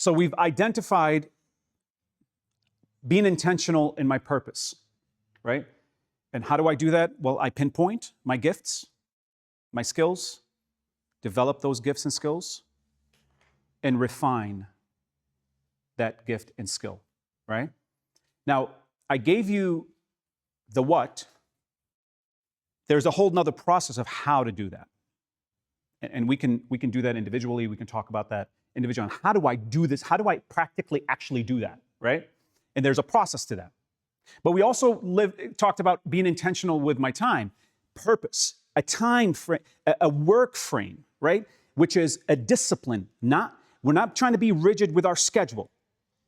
So we've identified being intentional in my purpose, right? And how do I do that? Well, I pinpoint my gifts, my skills, develop those gifts and skills, and refine that gift and skill, right? Now, I gave you the what. There's a whole nother process of how to do that. And we can do that individually. We can talk about that individually. How do I do this? How do I practically actually do that, right? And there's a process to that. But we also talked about being intentional with my time, purpose, a time frame, a work frame, right? Which is a discipline. We're not trying to be rigid with our schedule.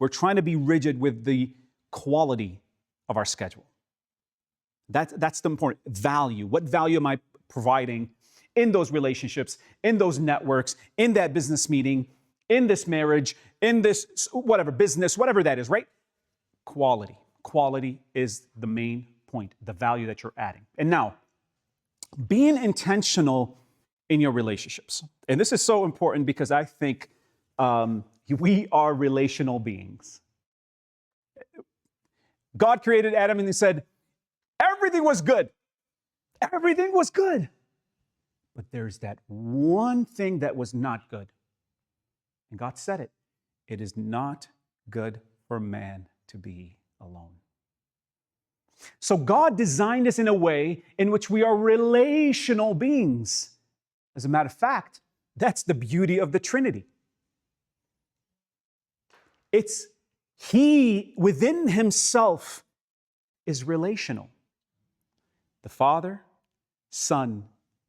We're trying to be rigid with the quality of our schedule. That's the important value. What value am I providing in those relationships, in those networks, in that business meeting, in this marriage, in this whatever business, whatever that is, right? Quality. Quality is the main point, the value that you're adding. And now, being intentional in your relationships. And this is so important because I think we are relational beings. God created Adam and he said, everything was good. Everything was good. But there's that one thing that was not good. And God said it. It is not good for man to be alone. So God designed us in a way in which we are relational beings. As a matter of fact, that's the beauty of the Trinity. It's He within Himself is relational. The Father, Son,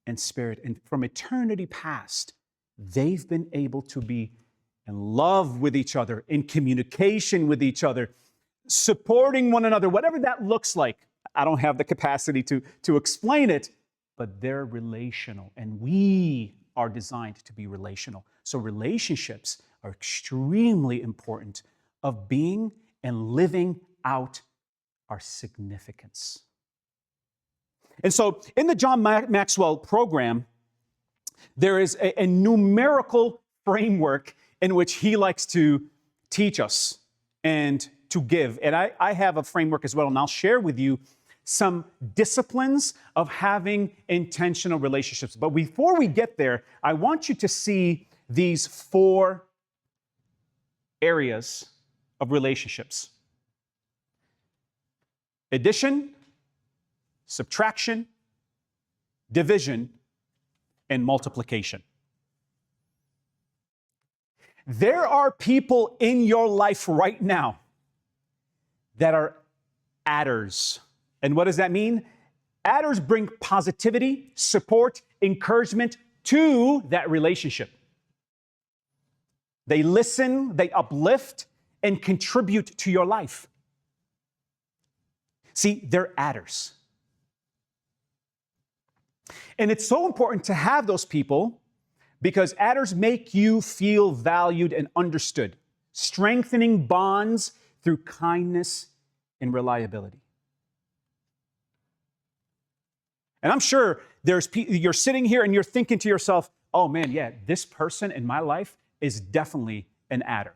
and Spirit. And from eternity past, they've been able to be in love with each other, in communication with each other, supporting one another, whatever that looks like. I don't have the capacity to explain it, but they're relational, and we are designed to be relational. So relationships are extremely important of being and living out our significance. And so in the John Maxwell program, there is a numerical framework in which he likes to teach us and to give. And I have a framework as well, and I'll share with you some disciplines of having intentional relationships. But before we get there, I want you to see these 4 areas of relationships: addition, subtraction, division, and multiplication. There are people in your life right now that are adders. And what does that mean? Adders bring positivity, support, encouragement to that relationship. They listen, they uplift, and contribute to your life. See, they're adders. And it's so important to have those people because adders make you feel valued and understood, strengthening bonds through kindness and reliability. And I'm sure you're sitting here and you're thinking to yourself, oh man, yeah, this person in my life is definitely an adder.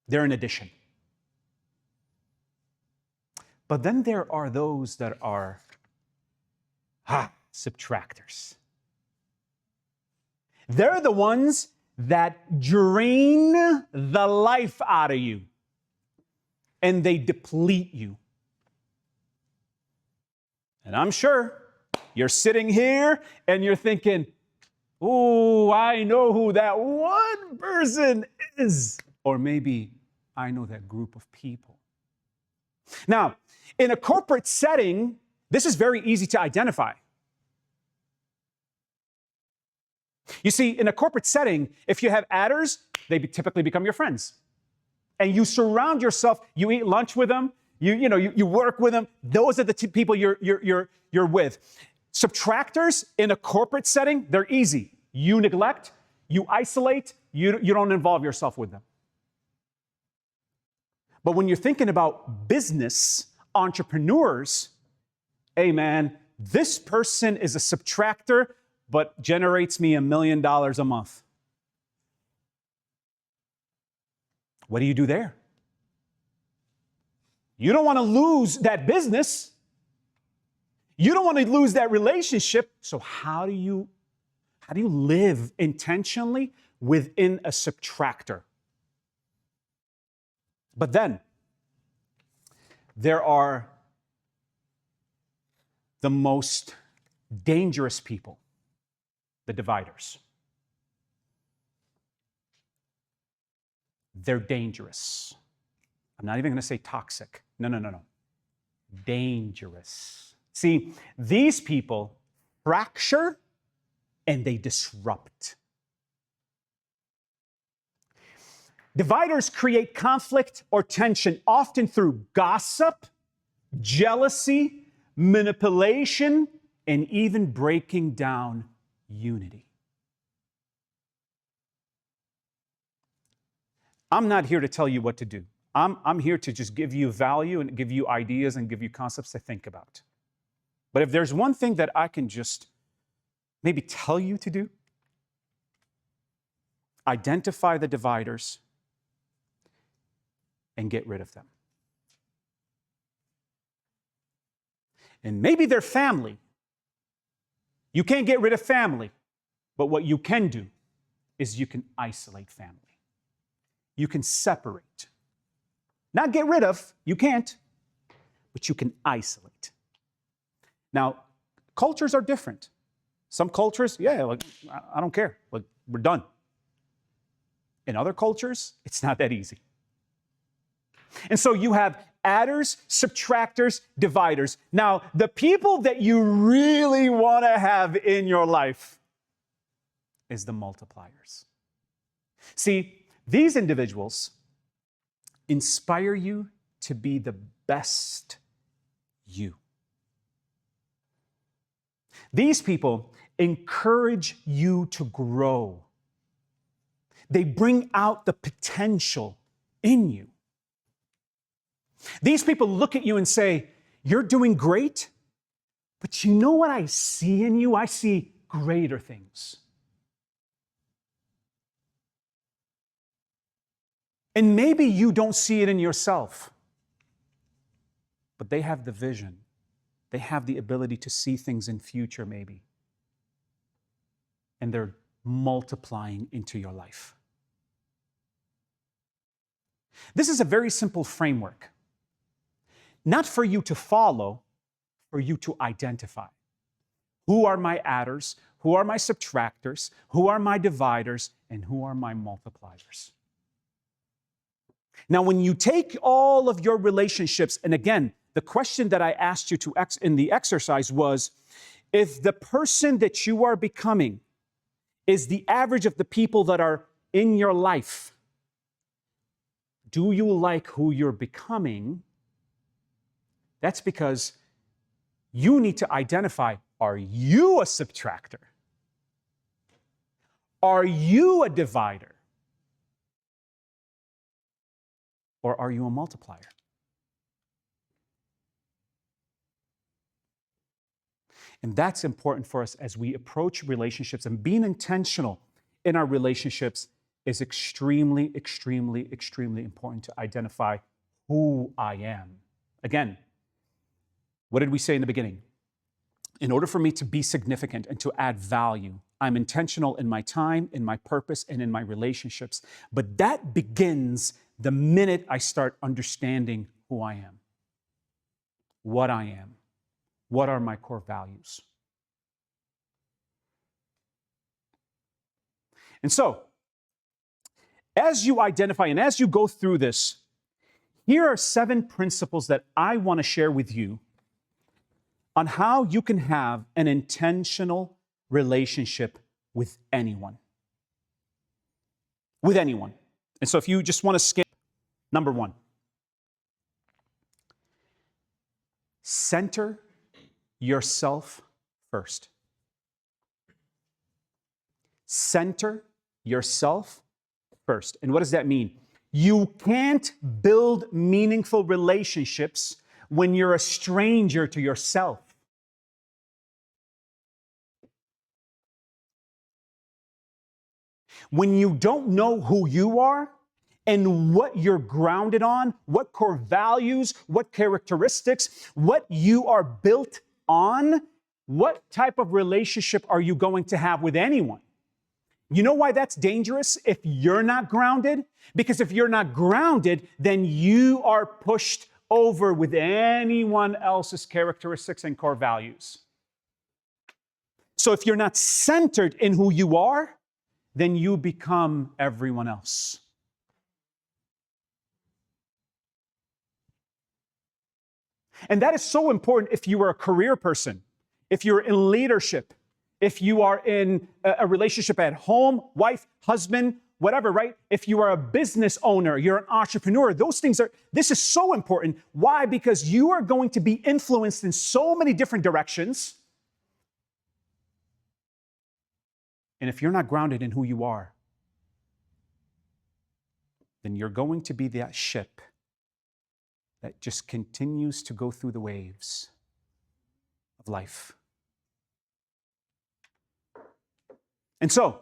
They're an addition. But then there are those that are subtractors. They're the ones that drain the life out of you and they deplete you. And I'm sure you're sitting here and you're thinking, oh, I know who that one person is. Or maybe I know that group of people. Now, in a corporate setting, this is very easy to identify. You see, in a corporate setting, if you have adders, they typically become your friends. And you surround yourself, you eat lunch with them, you work with them. Those are the people you're with. Subtractors in a corporate setting, they're easy. You neglect, you isolate, you don't involve yourself with them. But when you're thinking about business entrepreneurs, hey man, this person is a subtractor, but generates me $1 million a month. What do you do there? You don't want to lose that business. You don't want to lose that relationship. So how do you live intentionally within a subtractor? But then there are the most dangerous people, the dividers. They're dangerous. I'm not even going to say toxic. No. Dangerous. See, these people fracture and they disrupt. Dividers create conflict or tension, often through gossip, jealousy, manipulation, and even breaking down unity. I'm not here to tell you what to do. I'm here to just give you value and give you ideas and give you concepts to think about. But if there's one thing that I can just maybe tell you to do, identify the dividers and get rid of them. And maybe they're family. You can't get rid of family, but what you can do is you can isolate family. You can separate. Not get rid of, you can't, but you can isolate. Now, cultures are different. Some cultures, like, I don't care, like, we're done. In other cultures, it's not that easy. And so you have adders, subtractors, dividers. Now, the people that you really want to have in your life is the multipliers. See, these individuals inspire you to be the best you. These people encourage you to grow. They bring out the potential in you. These people look at you and say, you're doing great, but you know what I see in you? I see greater things. And maybe you don't see it in yourself, but they have the vision. They have the ability to see things in future, maybe. And they're multiplying into your life. This is a very simple framework. Not for you to follow, for you to identify. Who are my adders? Who are my subtractors? Who are my dividers? And who are my multipliers? Now, when you take all of your relationships, and again, the question that I asked you to in the exercise was, if the person that you are becoming is the average of the people that are in your life, do you like who you're becoming? That's because you need to identify, are you a subtractor? Are you a divider? Or are you a multiplier? And that's important for us as we approach relationships, and being intentional in our relationships is extremely, extremely, extremely important to identify who I am. Again, what did we say in the beginning? In order for me to be significant and to add value, I'm intentional in my time, in my purpose, and in my relationships. But that begins the minute I start understanding who I am, what I am, what are my core values. And so, as you identify and as you go through this, here are 7 principles that I want to share with you on how you can have an intentional relationship with anyone. With anyone. And so if you just want to skip, number 1, center yourself first. Center yourself first. And what does that mean? You can't build meaningful relationships when you're a stranger to yourself. When you don't know who you are and what you're grounded on, what core values, what characteristics, what you are built on, what type of relationship are you going to have with anyone? You know why that's dangerous if you're not grounded? Because if you're not grounded, then you are pushed over with anyone else's characteristics and core values. So if you're not centered in who you are, then you become everyone else. And that is so important if you are a career person, if you're in leadership, if you are in a relationship at home, wife, husband, whatever, right? If you are a business owner, you're an entrepreneur, this is so important. Why? Because you are going to be influenced in so many different directions. And if you're not grounded in who you are, then you're going to be that ship that just continues to go through the waves of life. And so,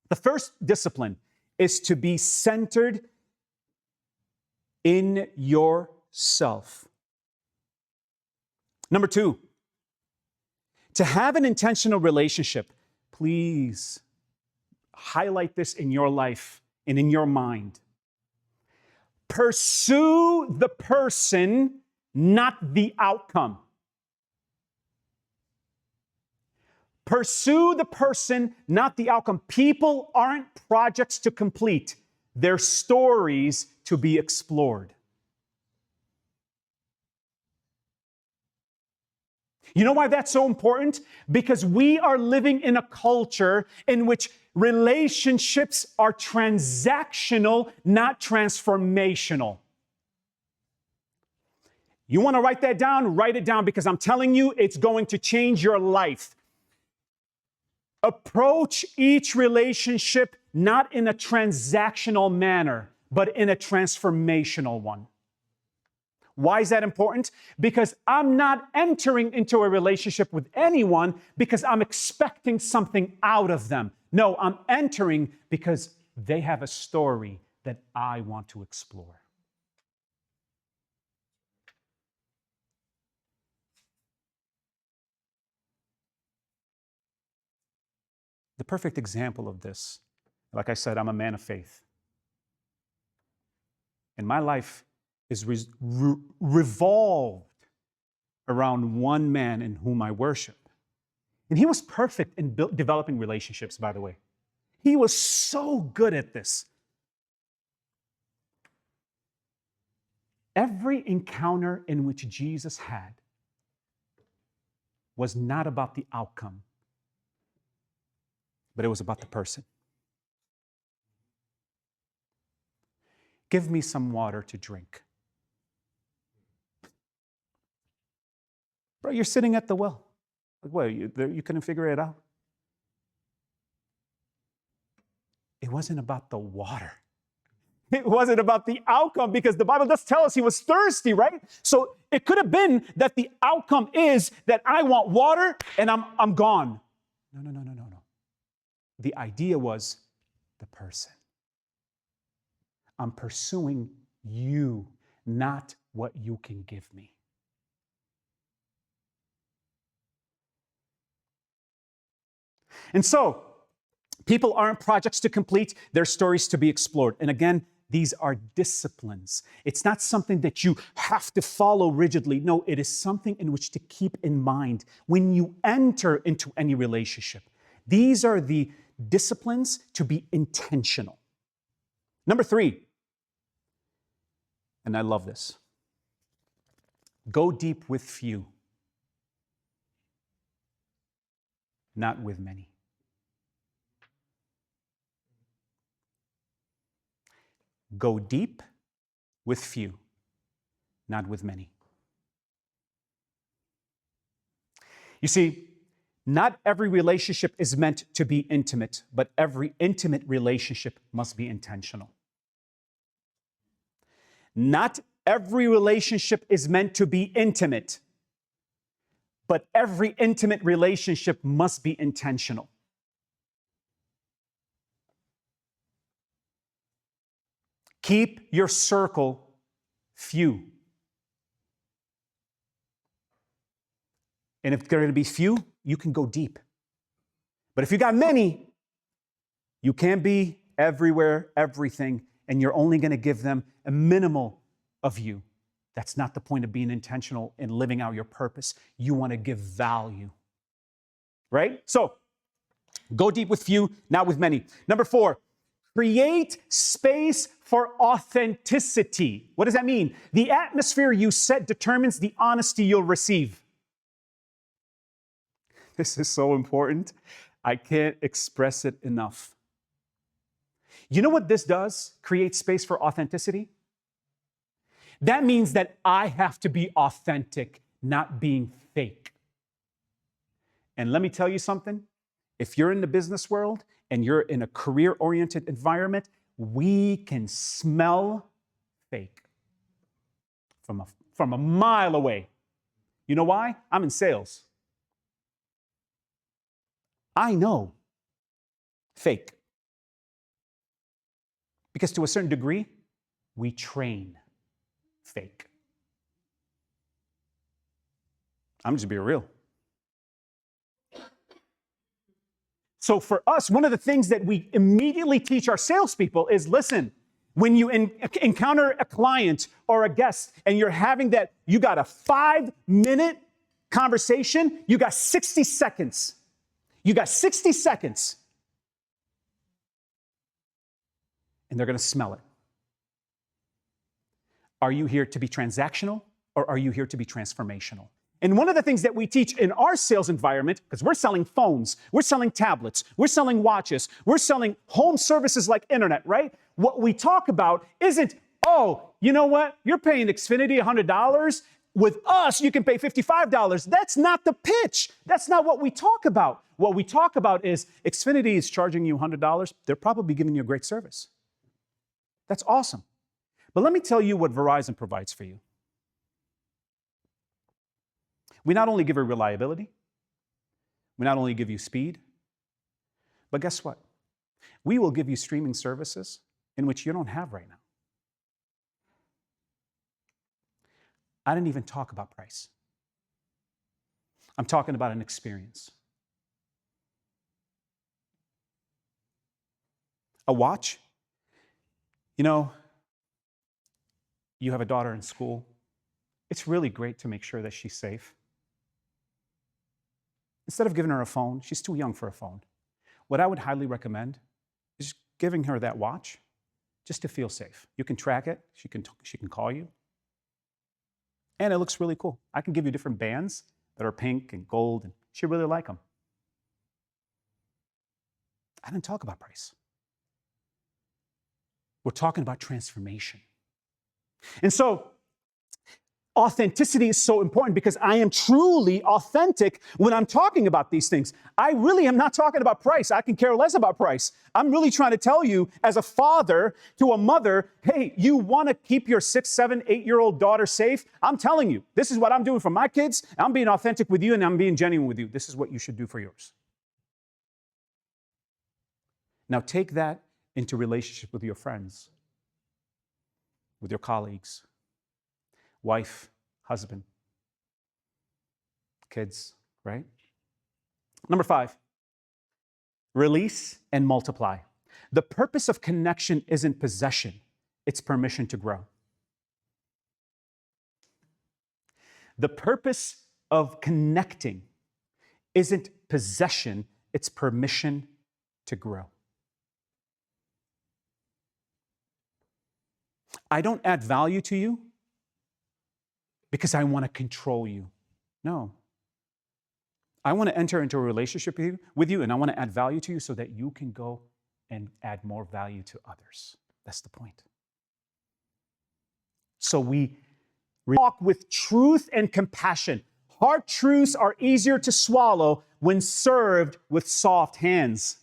the first discipline is to be centered in yourself. Number 2, to have an intentional relationship, please highlight this in your life and in your mind. Pursue the person, not the outcome. Pursue the person, not the outcome. People aren't projects to complete. They're stories to be explored. You know why that's so important? Because we are living in a culture in which relationships are transactional, not transformational. You want to write that down? Write it down, because I'm telling you, it's going to change your life. Approach each relationship not in a transactional manner, but in a transformational one. Why is that important? Because I'm not entering into a relationship with anyone because I'm expecting something out of them. No, I'm entering because they have a story that I want to explore. The perfect example of this, like I said, I'm a man of faith. And my life is revolved around one man in whom I worship. And he was perfect in developing relationships, by the way. He was so good at this. Every encounter in which Jesus had was not about the outcome, but it was about the person. Give me some water to drink. Bro, you're sitting at the well. Like, what, you couldn't figure it out? It wasn't about the water. It wasn't about the outcome, because the Bible does tell us he was thirsty, right? So it could have been that the outcome is that I want water and I'm gone. No. The idea was the person. I'm pursuing you, not what you can give me. And so, people aren't projects to complete, they're stories to be explored. And again, these are disciplines. It's not something that you have to follow rigidly. No, it is something in which to keep in mind when you enter into any relationship. These are the disciplines to be intentional. Number 3, and I love this, go deep with few, not with many. Go deep with few, not with many. You see, not every relationship is meant to be intimate, but every intimate relationship must be intentional. Not every relationship is meant to be intimate, but every intimate relationship must be intentional. Keep your circle few. And if there are going to be few, you can go deep. But if you got many, you can't be everywhere, everything, and you're only going to give them a minimal of you. That's not the point of being intentional in living out your purpose. You want to give value, right? So go deep with few, not with many. Number 4, create space for authenticity. What does that mean? The atmosphere you set determines the honesty you'll receive. This is so important. I can't express it enough. You know what this does? Create space for authenticity? That means that I have to be authentic, not being fake. And let me tell you something. If you're in the business world and you're in a career-oriented environment, we can smell fake from a mile away. You know why? I'm in sales. I know fake. Because to a certain degree, we train fake. I'm just being real. So for us, one of the things that we immediately teach our salespeople is, listen, when you encounter a client or a guest and you're having that, you got a 5-minute conversation, you got 60 seconds. You got 60 seconds. And they're going to smell it. Are you here to be transactional or are you here to be transformational? And one of the things that we teach in our sales environment, because we're selling phones, we're selling tablets, we're selling watches, we're selling home services like internet, right? What we talk about isn't, oh, you know what? You're paying Xfinity $100. With us, you can pay $55. That's not the pitch. That's not what we talk about. What we talk about is Xfinity is charging you $100. They're probably giving you a great service. That's awesome. But let me tell you what Verizon provides for you. We not only give you reliability, we not only give you speed, but guess what? We will give you streaming services in which you don't have right now. I didn't even talk about price. I'm talking about an experience. A watch, you know, you have a daughter in school. It's really great to make sure that she's safe. Instead of giving her a phone, she's too young for a phone. What I would highly recommend is giving her that watch just to feel safe. You can track it, she can call you. And it looks really cool. I can give you different bands that are pink and gold, and she really like them. I didn't talk about price. We're talking about transformation. And so, authenticity is so important because I am truly authentic when I'm talking about these things. I really am not talking about price. I can care less about price. I'm really trying to tell you as a father to a mother, hey, you want to keep your 6, 7, 8-year-old daughter safe? I'm telling you, this is what I'm doing for my kids. I'm being authentic with you and I'm being genuine with you. This is what you should do for yours. Now take that into relationship with your friends, with your colleagues, wife, husband, kids, right? Number 5, release and multiply. The purpose of connection isn't possession, it's permission to grow. The purpose of connecting isn't possession, it's permission to grow. I don't add value to you because I want to control you. No. I want to enter into a relationship with you and I want to add value to you so that you can go and add more value to others. That's the point. So we talk with truth and compassion. Hard truths are easier to swallow when served with soft hands.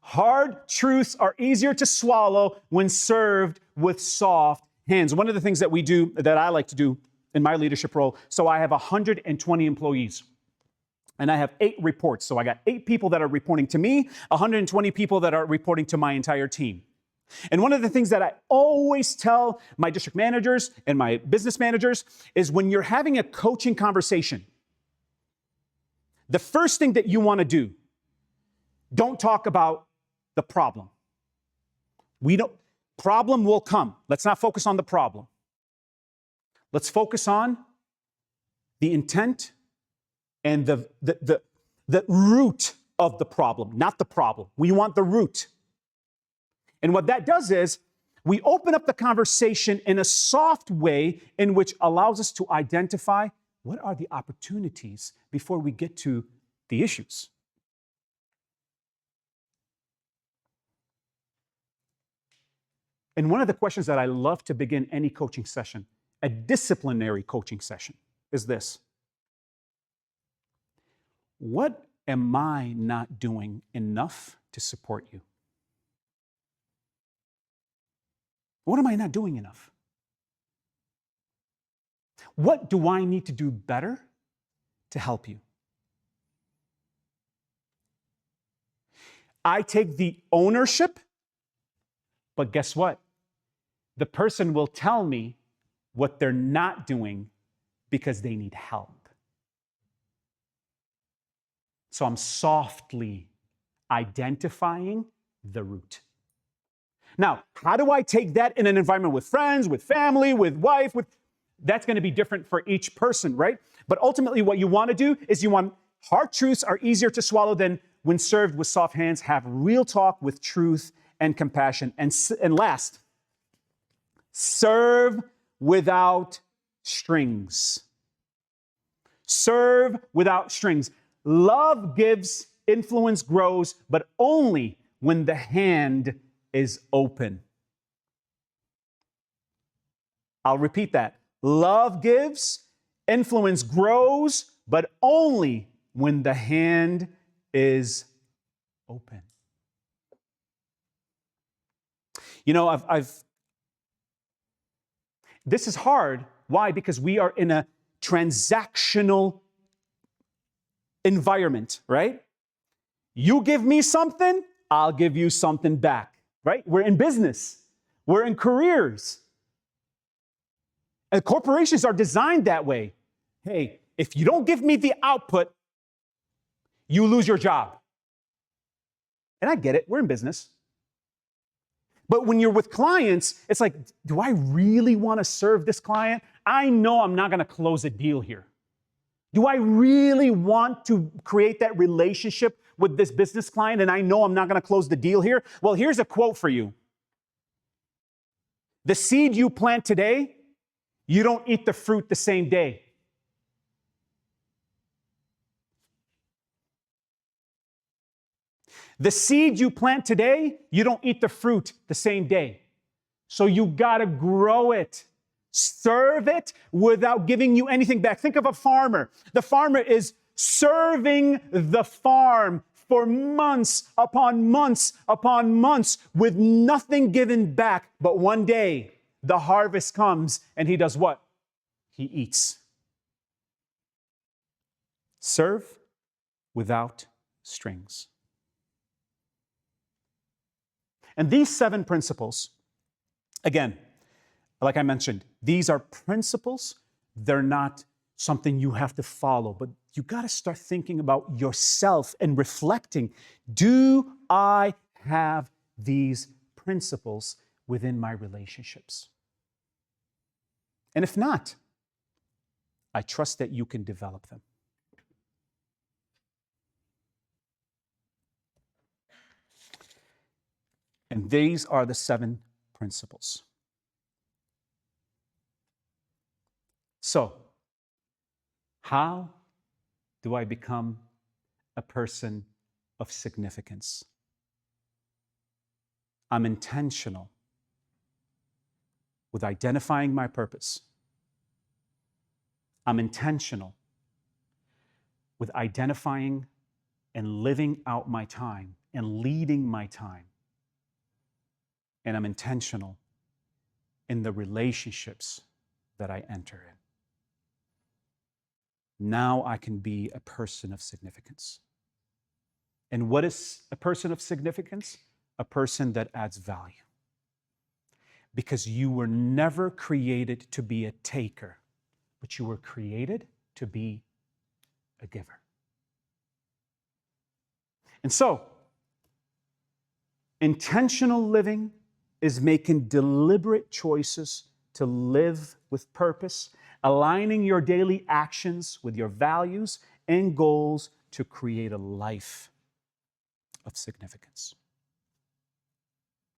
Hard truths are easier to swallow when served with soft hands. One of the things that we do, that I like to do in my leadership role, so I have 120 employees. And I have 8 reports. So I got 8 people that are reporting to me, 120 people that are reporting to my entire team. And one of the things that I always tell my district managers and my business managers is when you're having a coaching conversation, the first thing that you want to do, don't talk about the problem. Problem will come. Let's not focus on the problem. Let's focus on the intent and the root of the problem, not the problem. We want the root. And what that does is we open up the conversation in a soft way in which allows us to identify what are the opportunities before we get to the issues. And one of the questions that I love to begin any coaching session, a disciplinary coaching session, is this. What am I not doing enough to support you? What am I not doing enough? What do I need to do better to help you? I take the ownership, but guess what? The person will tell me what they're not doing because they need help. So I'm softly identifying the root. Now, how do I take that in an environment with friends, with family, with wife, that's going to be different for each person, right? But ultimately what you want to do is hard truths are easier to swallow than when served with soft hands. Have real talk with truth and compassion. And last, serve without strings. Serve without strings. Love gives, influence grows, but only when the hand is open. I'll repeat that. Love gives, influence grows, but only when the hand is open. You know, this is hard. Why? Because we are in a transactional environment, right? You give me something, I'll give you something back, right? We're in business. We're in careers. And corporations are designed that way. Hey, if you don't give me the output, you lose your job. And I get it, we're in business. But when you're with clients, it's like, do I really want to serve this client? I know I'm not going to close a deal here. Do I really want to create that relationship with this business client and I know I'm not going to close the deal here? Well, here's a quote for you. The seed you plant today, you don't eat the fruit the same day. The seed you plant today, you don't eat the fruit the same day. So you gotta grow it. Serve it without giving you anything back. Think of a farmer. The farmer is serving the farm for months upon months upon months with nothing given back. But one day, the harvest comes and he does what? He eats. Serve without strings. And these 7 principles, again, like I mentioned, these are principles. They're not something you have to follow, but you got to start thinking about yourself and reflecting, do I have these principles within my relationships? And if not, I trust that you can develop them. And these are the 7 principles. So, how do I become a person of significance? I'm intentional with identifying my purpose. I'm intentional with identifying and living out my time and leading my time. And I'm intentional in the relationships that I enter in. now I can be a person of significance. And what is a person of significance? A person that adds value. Because you were never created to be a taker, but you were created to be a giver. And so, intentional living is making deliberate choices to live with purpose, aligning your daily actions with your values and goals to create a life of significance.